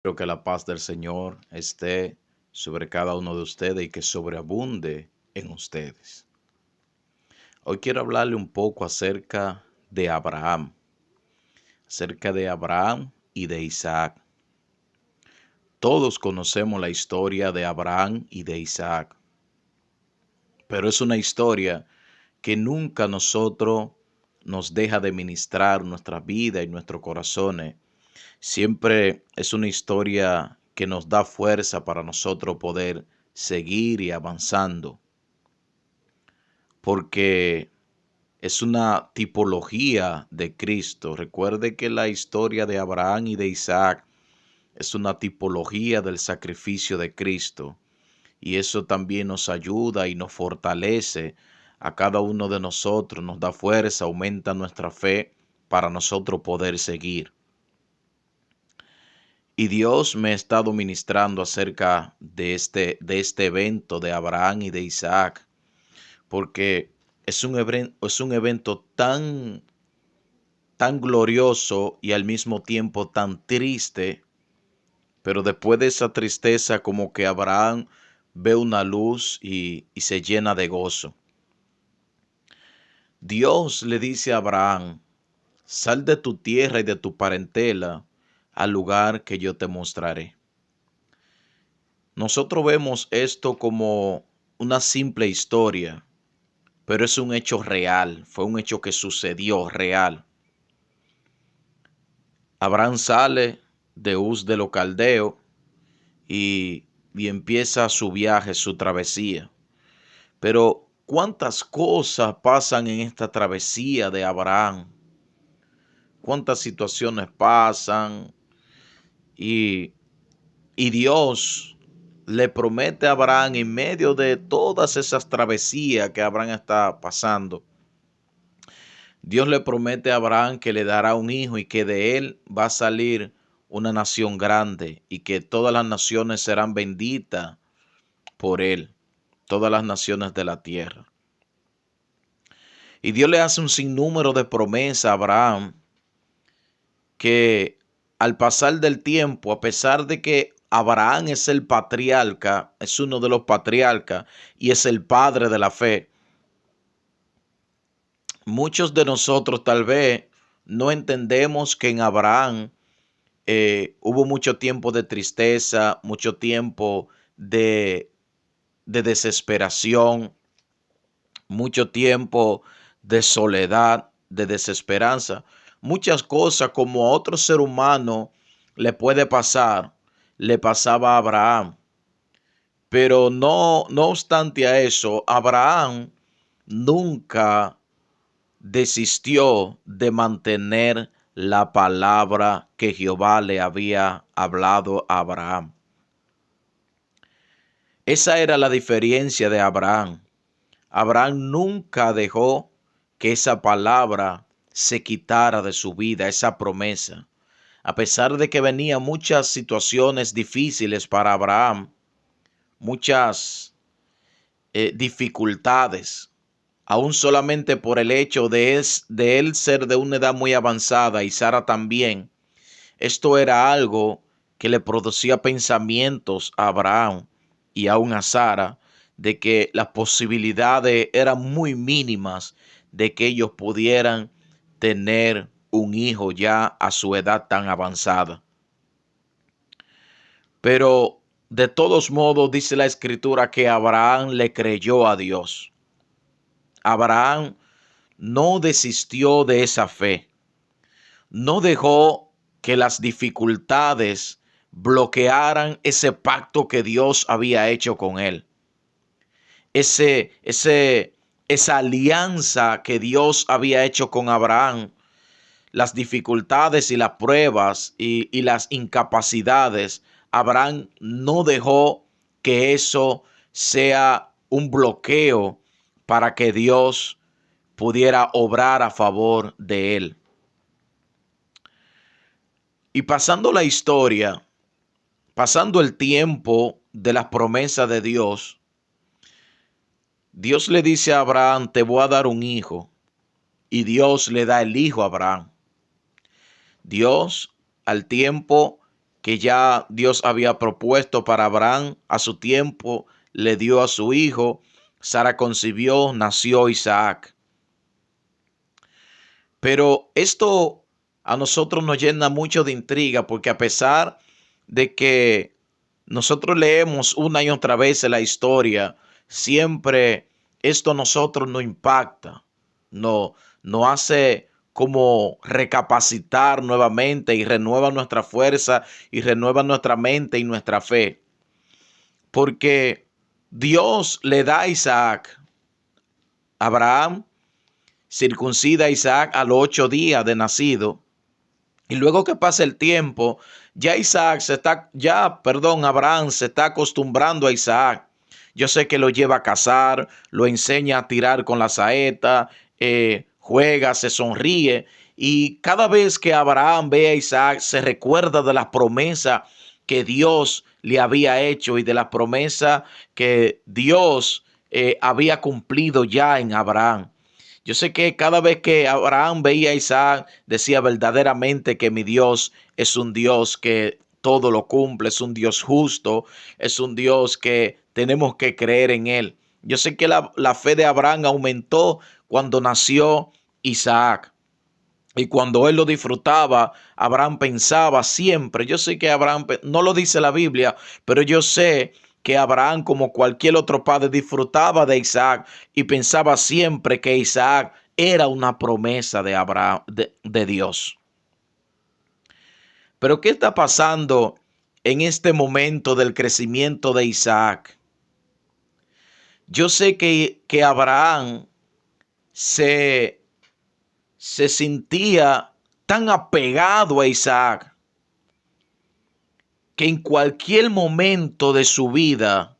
Espero que la paz del Señor esté sobre cada uno de ustedes y que sobreabunde en ustedes. Hoy quiero hablarle un poco acerca de Abraham y de Isaac. Todos conocemos la historia de Abraham y de Isaac, pero es una historia que nunca nosotros nos deja de ministrar nuestra vida y nuestros corazones. Siempre es una historia que nos da fuerza para nosotros poder seguir y avanzando, porque es una tipología de Cristo. Recuerde que la historia de Abraham y de Isaac es una tipología del sacrificio de Cristo, y eso también nos ayuda y nos fortalece a cada uno de nosotros, nos da fuerza, aumenta nuestra fe para nosotros poder seguir. Y Dios me ha estado ministrando acerca de este evento de Abraham y de Isaac, porque es un evento tan glorioso y al mismo tiempo tan triste, pero después de esa tristeza como que Abraham ve una luz y se llena de gozo. Dios le dice a Abraham: sal de tu tierra y de tu parentela al lugar que yo te mostraré. Nosotros vemos esto como una simple historia, pero es un hecho real, fue un hecho que sucedió real. Abraham sale de Uz de los Caldeos y empieza su viaje, su travesía. Pero ¿cuántas cosas pasan en esta travesía de Abraham? ¿Cuántas situaciones pasan? Y, y Dios le promete a Abraham en medio de todas esas travesías que Abraham está pasando. Dios le promete a Abraham que le dará un hijo y que de él va a salir una nación grande y que todas las naciones serán benditas por él, todas las naciones de la tierra. Y Dios le hace un sinnúmero de promesas a Abraham que al pasar del tiempo, a pesar de que Abraham es el patriarca, es uno de los patriarcas y es el padre de la fe, muchos de nosotros tal vez no entendemos que en Abraham hubo mucho tiempo de tristeza, mucho tiempo de desesperación, mucho tiempo de soledad, de desesperanza. Muchas cosas como a otro ser humano le puede pasar, le pasaba a Abraham. Pero no obstante a eso, Abraham nunca desistió de mantener la palabra que Jehová le había hablado a Abraham. Esa era la diferencia de Abraham. Abraham nunca dejó que esa palabra se quitara de su vida, esa promesa. A pesar de que venían muchas situaciones difíciles para Abraham, muchas dificultades, aún solamente por el hecho de él ser de una edad muy avanzada y Sara también. Esto era algo que le producía pensamientos a Abraham y aún a Sara de que las posibilidades eran muy mínimas de que ellos pudieran tener un hijo ya a su edad tan avanzada. Pero de todos modos dice la escritura que Abraham le creyó a Dios. Abraham no desistió de esa fe. No dejó que las dificultades bloquearan ese pacto que Dios había hecho con él. Esa alianza que Dios había hecho con Abraham, las dificultades y las pruebas y las incapacidades, Abraham no dejó que eso sea un bloqueo para que Dios pudiera obrar a favor de él. Y pasando la historia, pasando el tiempo de las promesas de Dios, Dios le dice a Abraham: te voy a dar un hijo. Y Dios le da el hijo a Abraham. Dios al tiempo que ya Dios había propuesto para Abraham a su tiempo, le dio a su hijo. Sara concibió, nació Isaac. Pero esto a nosotros nos llena mucho de intriga, porque a pesar de que nosotros leemos una y otra vez la historia, siempre esto a nosotros nos impacta, nos hace como recapacitar nuevamente y renueva nuestra fuerza y renueva nuestra mente y nuestra fe. Porque Dios le da a Isaac, Abraham circuncida a Isaac a los 8 días de nacido. Y luego que pasa el tiempo, Abraham se está acostumbrando a Isaac. Yo sé que lo lleva a cazar, lo enseña a tirar con la saeta, juega, se sonríe. Y cada vez que Abraham ve a Isaac, se recuerda de las promesas que Dios le había hecho y de las promesas que Dios había cumplido ya en Abraham. Yo sé que cada vez que Abraham veía a Isaac, decía verdaderamente que mi Dios es un Dios que todo lo cumple, es un Dios justo, es un Dios que tenemos que creer en él. Yo sé que la fe de Abraham aumentó cuando nació Isaac. Y cuando él lo disfrutaba, Abraham pensaba siempre, yo sé que Abraham, no lo dice la Biblia, pero yo sé que Abraham, como cualquier otro padre, disfrutaba de Isaac y pensaba siempre que Isaac era una promesa de Abraham, de Dios. Pero ¿qué está pasando en este momento del crecimiento de Isaac? Yo sé que Abraham se sentía tan apegado a Isaac que en cualquier momento de su vida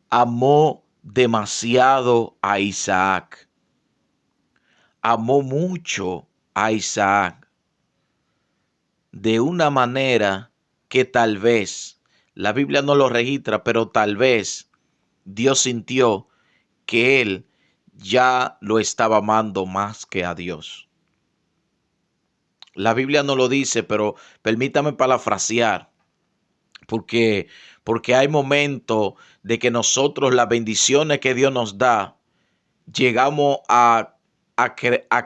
amó demasiado a Isaac. Amó mucho a Isaac de una manera que tal vez, la Biblia no lo registra, pero tal vez Dios sintió que él ya lo estaba amando más que a Dios. La Biblia no lo dice, pero permítame parafrasear, porque hay momentos de que nosotros las bendiciones que Dios nos da, llegamos a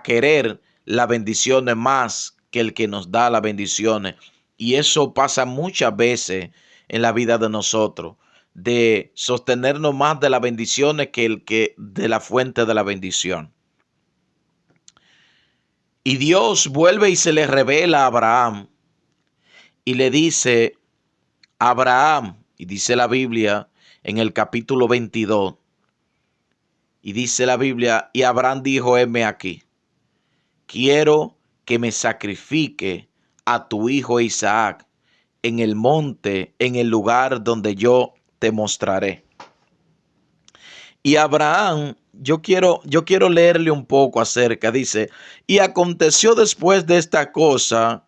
querer las bendiciones más que el que nos da las bendiciones. Y eso pasa muchas veces en la vida de nosotros, de sostenernos más de las bendiciones que de la fuente de la bendición. Y Dios vuelve y se le revela a Abraham y le dice: Abraham, y dice la Biblia en el capítulo 22, y dice la Biblia, y Abraham dijo: heme aquí, quiero que me sacrifique a tu hijo Isaac en el monte, en el lugar donde yo te mostraré. Y Abraham, yo quiero leerle un poco acerca, dice: y aconteció después de esta cosa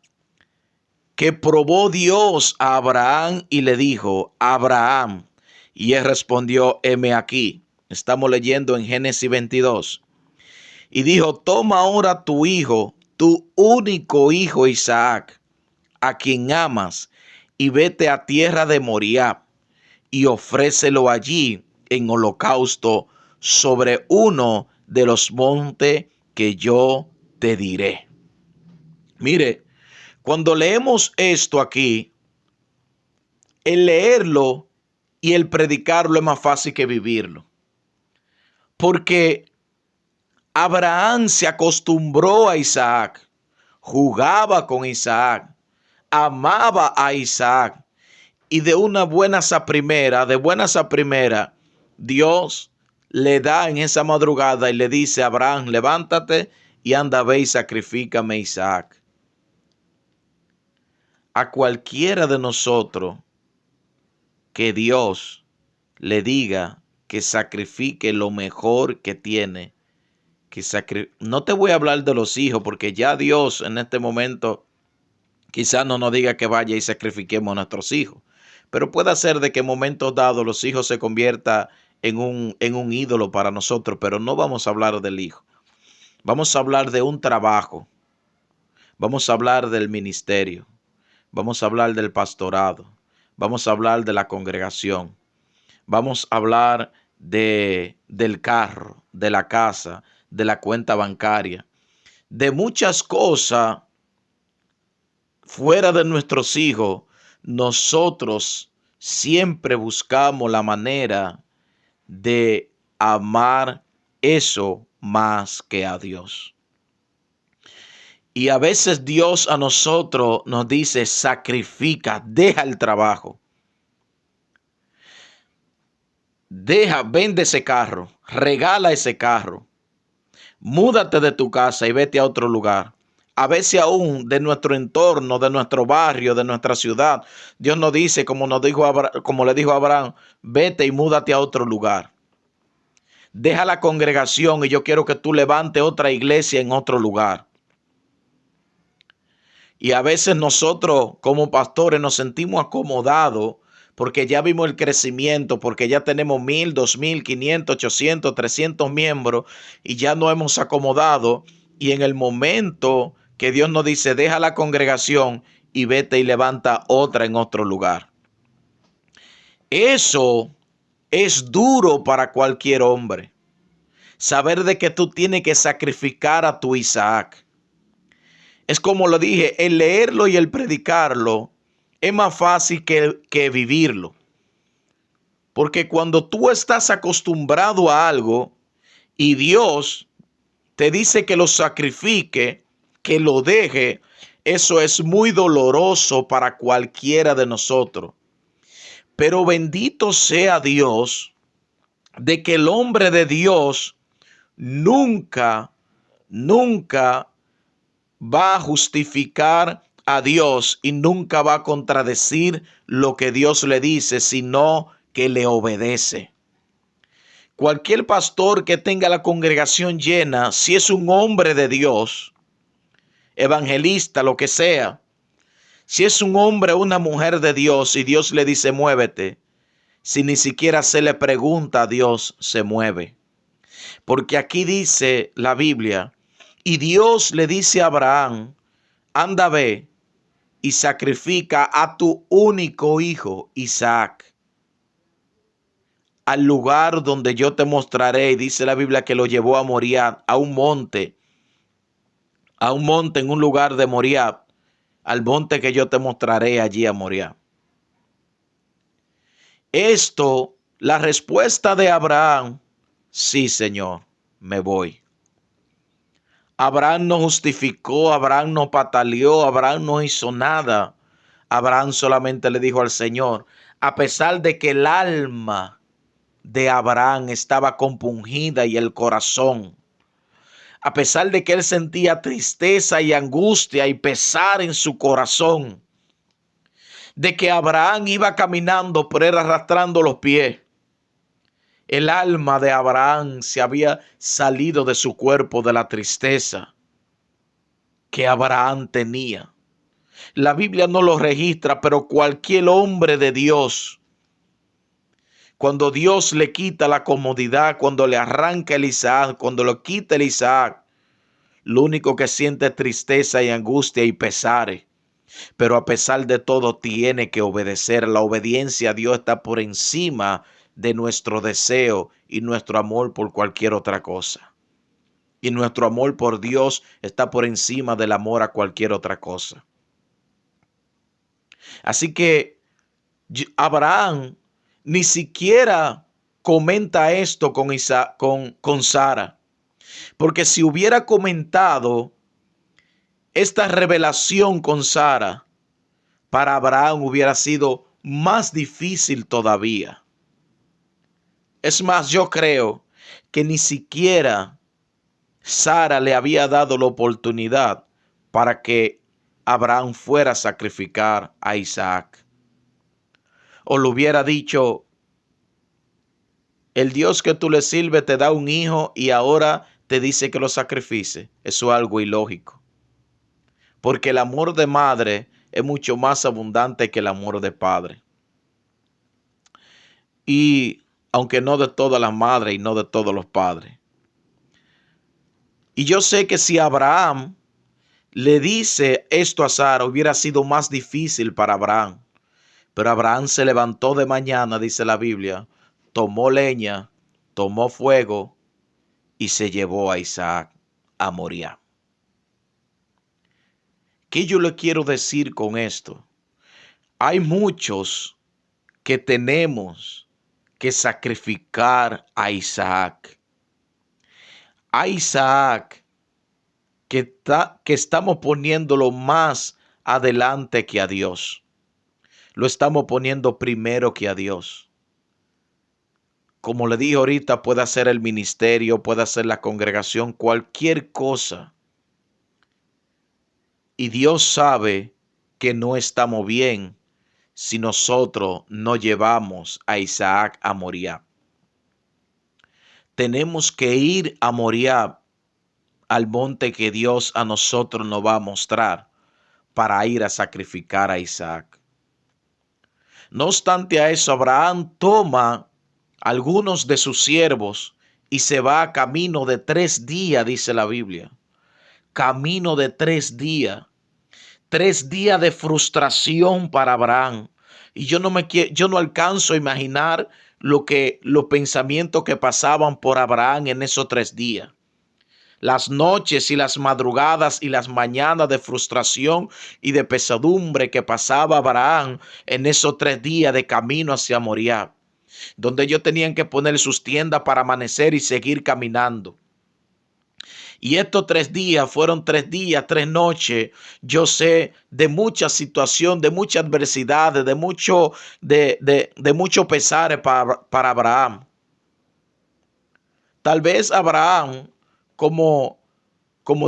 que probó Dios a Abraham y le dijo: Abraham. Y él respondió: heme aquí. Estamos leyendo en Génesis 22. Y dijo: toma ahora tu hijo, tu único hijo Isaac, a quien amas, y vete a tierra de Moriah, y ofrécelo allí en holocausto sobre uno de los montes que yo te diré. Mire, cuando leemos esto aquí, el leerlo y el predicarlo es más fácil que vivirlo. Porque Abraham se acostumbró a Isaac, jugaba con Isaac, amaba a Isaac. Y de buenas a primera, Dios le da en esa madrugada y le dice a Abraham: levántate y anda, ve y sacrifícame a Isaac. A cualquiera de nosotros que Dios le diga que sacrifique lo mejor que tiene, no te voy a hablar de los hijos, porque ya Dios en este momento quizás no nos diga que vaya y sacrifiquemos a nuestros hijos, pero puede ser de que en momentos dados los hijos se conviertan en un ídolo para nosotros, pero no vamos a hablar del hijo. Vamos a hablar de un trabajo, vamos a hablar del ministerio, vamos a hablar del pastorado, vamos a hablar de la congregación, vamos a hablar del carro, de la casa, de la cuenta bancaria, de muchas cosas fuera de nuestros hijos. Nosotros siempre buscamos la manera de amar eso más que a Dios. Y a veces Dios a nosotros nos dice, sacrifica, deja el trabajo. Vende ese carro, regala ese carro, múdate de tu casa y vete a otro lugar. A veces aún de nuestro entorno, de nuestro barrio, de nuestra ciudad, Dios nos dice, como le dijo a Abraham, vete y múdate a otro lugar. Deja la congregación y yo quiero que tú levantes otra iglesia en otro lugar. Y a veces nosotros como pastores nos sentimos acomodados porque ya vimos el crecimiento, porque ya tenemos 1,000, 2,000, 500, 800, 300 miembros y ya nos hemos acomodado. Y en el momento que Dios nos dice, deja la congregación y vete y levanta otra en otro lugar. Eso es duro para cualquier hombre. Saber de que tú tienes que sacrificar a tu Isaac. Es como lo dije, el leerlo y el predicarlo es más fácil que vivirlo. Porque cuando tú estás acostumbrado a algo y Dios te dice que lo sacrifique, que lo deje, eso es muy doloroso para cualquiera de nosotros. Pero bendito sea Dios de que el hombre de Dios nunca va a justificar a Dios y nunca va a contradecir lo que Dios le dice, sino que le obedece. Cualquier pastor que tenga la congregación llena, si es un hombre de Dios, evangelista, lo que sea, si es un hombre o una mujer de Dios y Dios le dice muévete, si ni siquiera se le pregunta a Dios, se mueve. Porque aquí dice la Biblia, y Dios le dice a Abraham, anda ve y sacrifica a tu único hijo, Isaac, al lugar donde yo te mostraré. Y dice la Biblia que lo llevó a Moriah, a un monte en un lugar de Moriah, al monte que yo te mostraré allí a Moriah. Esto, la respuesta de Abraham, sí, Señor, me voy. Abraham no justificó, Abraham no pataleó, Abraham no hizo nada. Abraham solamente le dijo al Señor, a pesar de que el alma de Abraham estaba compungida y el corazón, a pesar de que él sentía tristeza y angustia y pesar en su corazón, de que Abraham iba caminando pero era arrastrando los pies. El alma de Abraham se había salido de su cuerpo de la tristeza que Abraham tenía. La Biblia no lo registra, pero cualquier hombre de Dios, cuando Dios le quita la comodidad, cuando le arranca el Isaac, cuando lo quita el Isaac, lo único que siente es tristeza y angustia y pesares. Pero a pesar de todo tiene que obedecer. La obediencia a Dios está por encima de nuestro deseo y nuestro amor por cualquier otra cosa. Y nuestro amor por Dios está por encima del amor a cualquier otra cosa. Así que Abraham ni siquiera comenta esto con Sara. Porque si hubiera comentado esta revelación con Sara, para Abraham hubiera sido más difícil todavía. Es más, yo creo que ni siquiera Sara le había dado la oportunidad para que Abraham fuera a sacrificar a Isaac. O le hubiera dicho, el Dios que tú le sirves te da un hijo y ahora te dice que lo sacrifice. Eso es algo ilógico. Porque el amor de madre es mucho más abundante que el amor de padre. Y aunque no de todas las madres y no de todos los padres. Y yo sé que si Abraham le dice esto a Sara, hubiera sido más difícil para Abraham. Pero Abraham se levantó de mañana, dice la Biblia, tomó leña, tomó fuego y se llevó a Isaac a Moriah. ¿Qué yo le quiero decir con esto? Hay muchos que tenemos que sacrificar a Isaac. A Isaac que estamos poniéndolo más adelante que a Dios. Lo estamos poniendo primero que a Dios. Como le dije ahorita, puede ser el ministerio, puede ser la congregación, cualquier cosa. Y Dios sabe que no estamos bien si nosotros no llevamos a Isaac a Moriah. Tenemos que ir a Moriah, al monte que Dios a nosotros nos va a mostrar para ir a sacrificar a Isaac. No obstante a eso, Abraham toma algunos de sus siervos y se va a camino de 3 días, dice la Biblia. Camino de 3 días. 3 días de frustración para Abraham. Y yo no alcanzo a imaginar los pensamientos que pasaban por Abraham en esos 3 días. Las noches y las madrugadas y las mañanas de frustración y de pesadumbre que pasaba Abraham en esos 3 días de camino hacia Moriah, donde ellos tenían que poner sus tiendas para amanecer y seguir caminando. Y estos 3 días fueron 3 días, 3 noches, yo sé, de mucha situación, de mucha adversidad, de mucho pesares para Abraham. Tal vez Abraham, como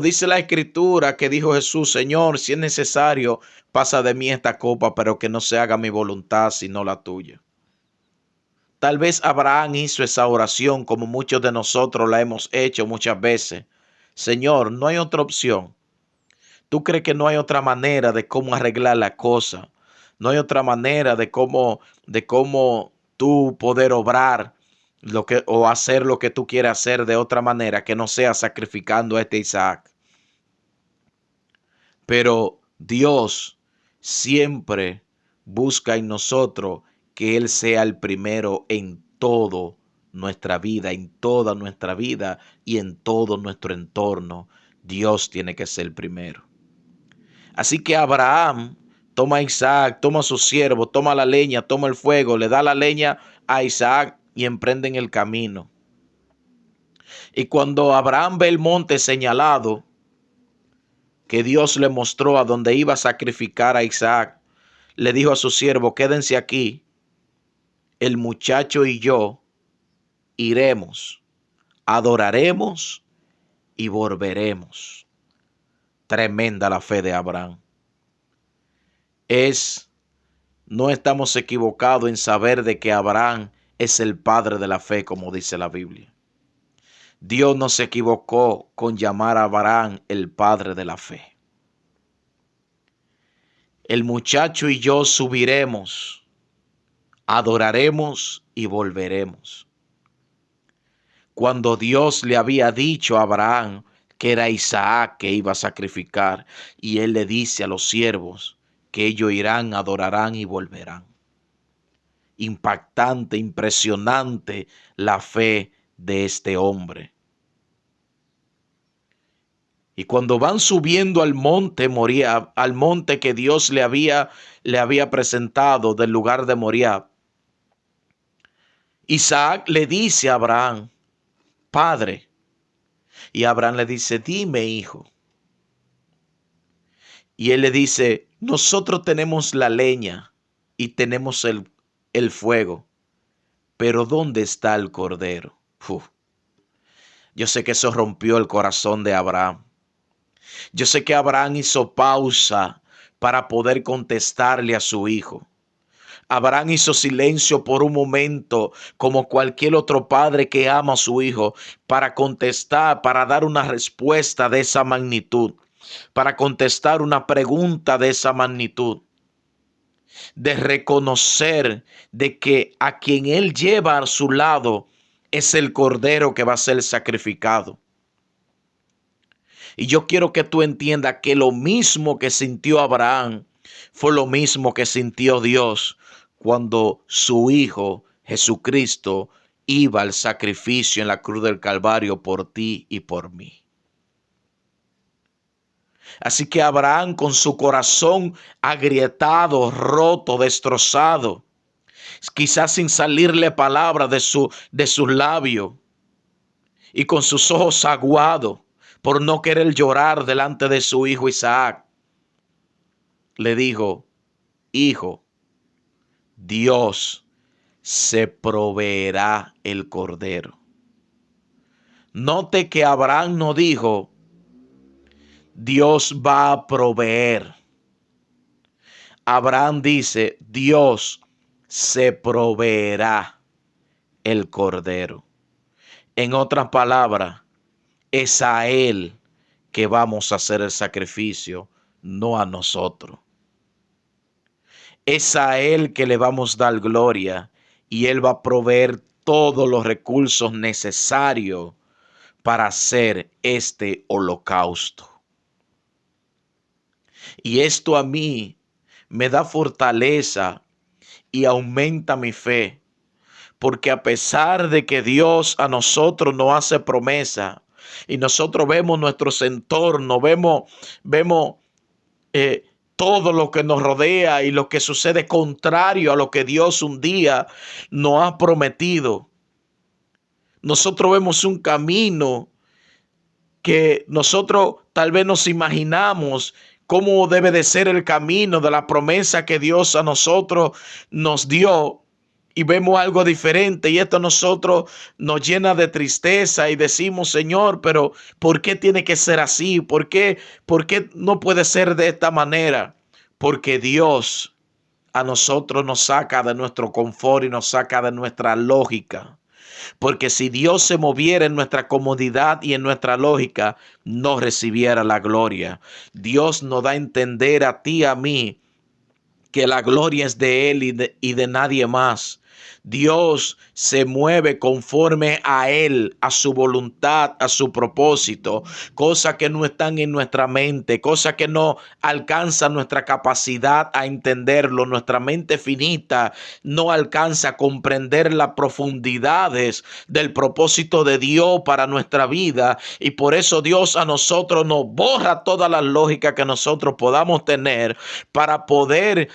dice la escritura que dijo Jesús, Señor, si es necesario, pasa de mí esta copa, pero que no se haga mi voluntad, sino la tuya. Tal vez Abraham hizo esa oración como muchos de nosotros la hemos hecho muchas veces. Señor, no hay otra opción. ¿Tú crees que no hay otra manera de cómo arreglar la cosa? No hay otra manera de cómo tú poder obrar o hacer lo que tú quieres hacer de otra manera que no sea sacrificando a este Isaac. Pero Dios siempre busca en nosotros que Él sea el primero en todo nuestra vida, en toda nuestra vida y en todo nuestro entorno. Dios tiene que ser el primero. Así que Abraham toma a Isaac, toma a su siervo, toma la leña, toma el fuego, le da la leña a Isaac y emprenden el camino. Y cuando Abraham ve el monte señalado que Dios le mostró a donde iba a sacrificar a Isaac, le dijo a su siervo, quédense aquí, el muchacho y yo iremos, adoraremos y volveremos. Tremenda la fe de Abraham. No estamos equivocados en saber de que Abraham es el padre de la fe, como dice la Biblia. Dios no se equivocó con llamar a Abraham el padre de la fe. El muchacho y yo subiremos, adoraremos y volveremos. Cuando Dios le había dicho a Abraham que era Isaac que iba a sacrificar, y él le dice a los siervos que ellos irán, adorarán y volverán. Impactante, impresionante la fe de este hombre. Y cuando van subiendo al monte Moriah, al monte que Dios le había presentado del lugar de Moriah, Isaac le dice a Abraham, Padre. Y Abraham le dice, dime, hijo. Y él le dice, nosotros tenemos la leña y tenemos el fuego, pero ¿dónde está el cordero? Yo sé que eso rompió el corazón de Abraham. Yo sé que Abraham hizo pausa para poder contestarle a su hijo. Abraham hizo silencio por un momento, como cualquier otro padre que ama a su hijo, para contestar, para dar una respuesta de esa magnitud, para contestar una pregunta de esa magnitud, de reconocer de que a quien él lleva a su lado es el cordero que va a ser sacrificado. Y yo quiero que tú entiendas que lo mismo que sintió Abraham fue lo mismo que sintió Dios cuando su Hijo Jesucristo iba al sacrificio en la cruz del Calvario por ti y por mí. Así que Abraham, con su corazón agrietado, roto, destrozado, quizás sin salirle palabra de sus labios, y con sus ojos aguados por no querer llorar delante de su hijo Isaac, le dijo: hijo, Dios se proveerá el cordero. Note que Abraham no dijo: Dios va a proveer. Abraham dice: Dios se proveerá el cordero. En otras palabras, es a Él que vamos a hacer el sacrificio, no a nosotros. Es a Él que le vamos a dar gloria y Él va a proveer todos los recursos necesarios para hacer este holocausto. Y esto a mí me da fortaleza y aumenta mi fe, porque a pesar de que Dios a nosotros nos hace promesa y nosotros vemos nuestros entornos, vemos eh, todo lo que nos rodea y lo que sucede contrario a lo que Dios un día nos ha prometido, nosotros vemos un camino que nosotros tal vez nos imaginamos cómo debe de ser el camino de la promesa que Dios a nosotros nos dio, y vemos algo diferente, y esto a nosotros nos llena de tristeza y decimos: Señor, pero ¿por qué tiene que ser así? ¿Por qué no puede ser de esta manera? Porque Dios a nosotros nos saca de nuestro confort y nos saca de nuestra lógica. Porque si Dios se moviera en nuestra comodidad y en nuestra lógica, no recibiera la gloria. Dios nos da a entender a ti y a mí que la gloria es de Él y de nadie más. Dios se mueve conforme a Él, a su voluntad, a su propósito, cosas que no están en nuestra mente, cosas que no alcanzan nuestra capacidad a entenderlo. Nuestra mente finita no alcanza a comprender las profundidades del propósito de Dios para nuestra vida, y por eso Dios a nosotros nos borra toda la lógica que nosotros podamos tener para poder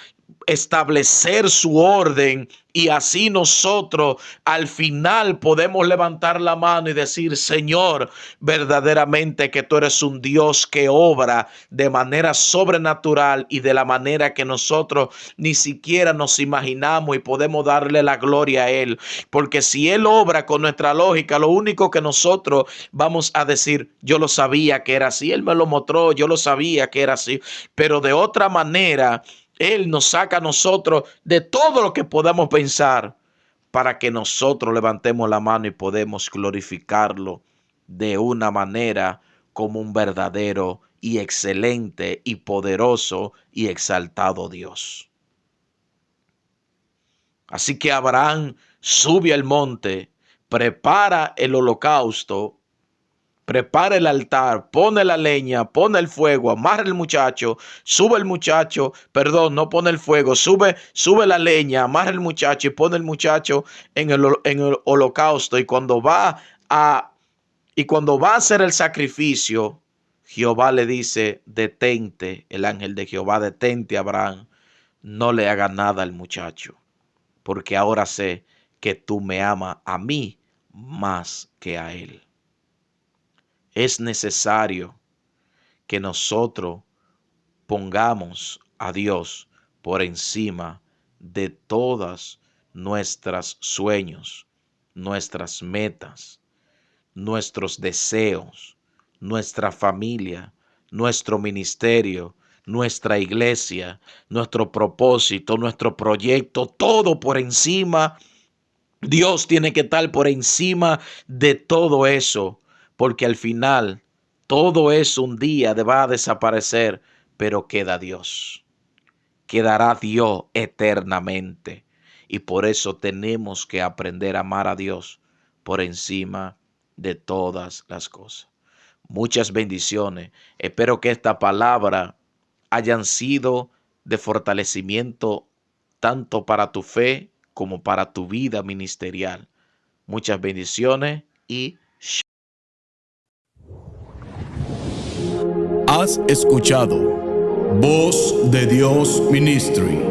establecer su orden, y así nosotros al final podemos levantar la mano y decir: Señor, verdaderamente que tú eres un Dios que obra de manera sobrenatural y de la manera que nosotros ni siquiera nos imaginamos, y podemos darle la gloria a Él, porque si Él obra con nuestra lógica, lo único que nosotros vamos a decir: yo lo sabía que era así, Él me lo mostró, yo lo sabía que era así. Pero de otra manera, Él nos saca a nosotros de todo lo que podamos pensar, para que nosotros levantemos la mano y podemos glorificarlo de una manera como un verdadero y excelente y poderoso y exaltado Dios. Así que Abraham sube al monte, prepara el holocausto, prepara el altar, pone la leña, pone el fuego, amarra el muchacho, sube el muchacho, perdón, no pone el fuego, sube la leña, amarra el muchacho y pone el muchacho en el holocausto. Y cuando va a hacer el sacrificio, Jehová le dice: detente, el ángel de Jehová, detente, Abraham, no le haga nada al muchacho, porque ahora sé que tú me amas a mí más que a él. Es necesario que nosotros pongamos a Dios por encima de todas nuestras sueños, nuestras metas, nuestros deseos, nuestra familia, nuestro ministerio, nuestra iglesia, nuestro propósito, nuestro proyecto, todo por encima. Dios tiene que estar por encima de todo eso, porque al final todo eso un día va a desaparecer, pero queda Dios. Quedará Dios eternamente. Y por eso tenemos que aprender a amar a Dios por encima de todas las cosas. Muchas bendiciones. Espero que esta palabra hayan sido de fortalecimiento tanto para tu fe como para tu vida ministerial. Muchas bendiciones y Has escuchado Voz de Dios Ministry.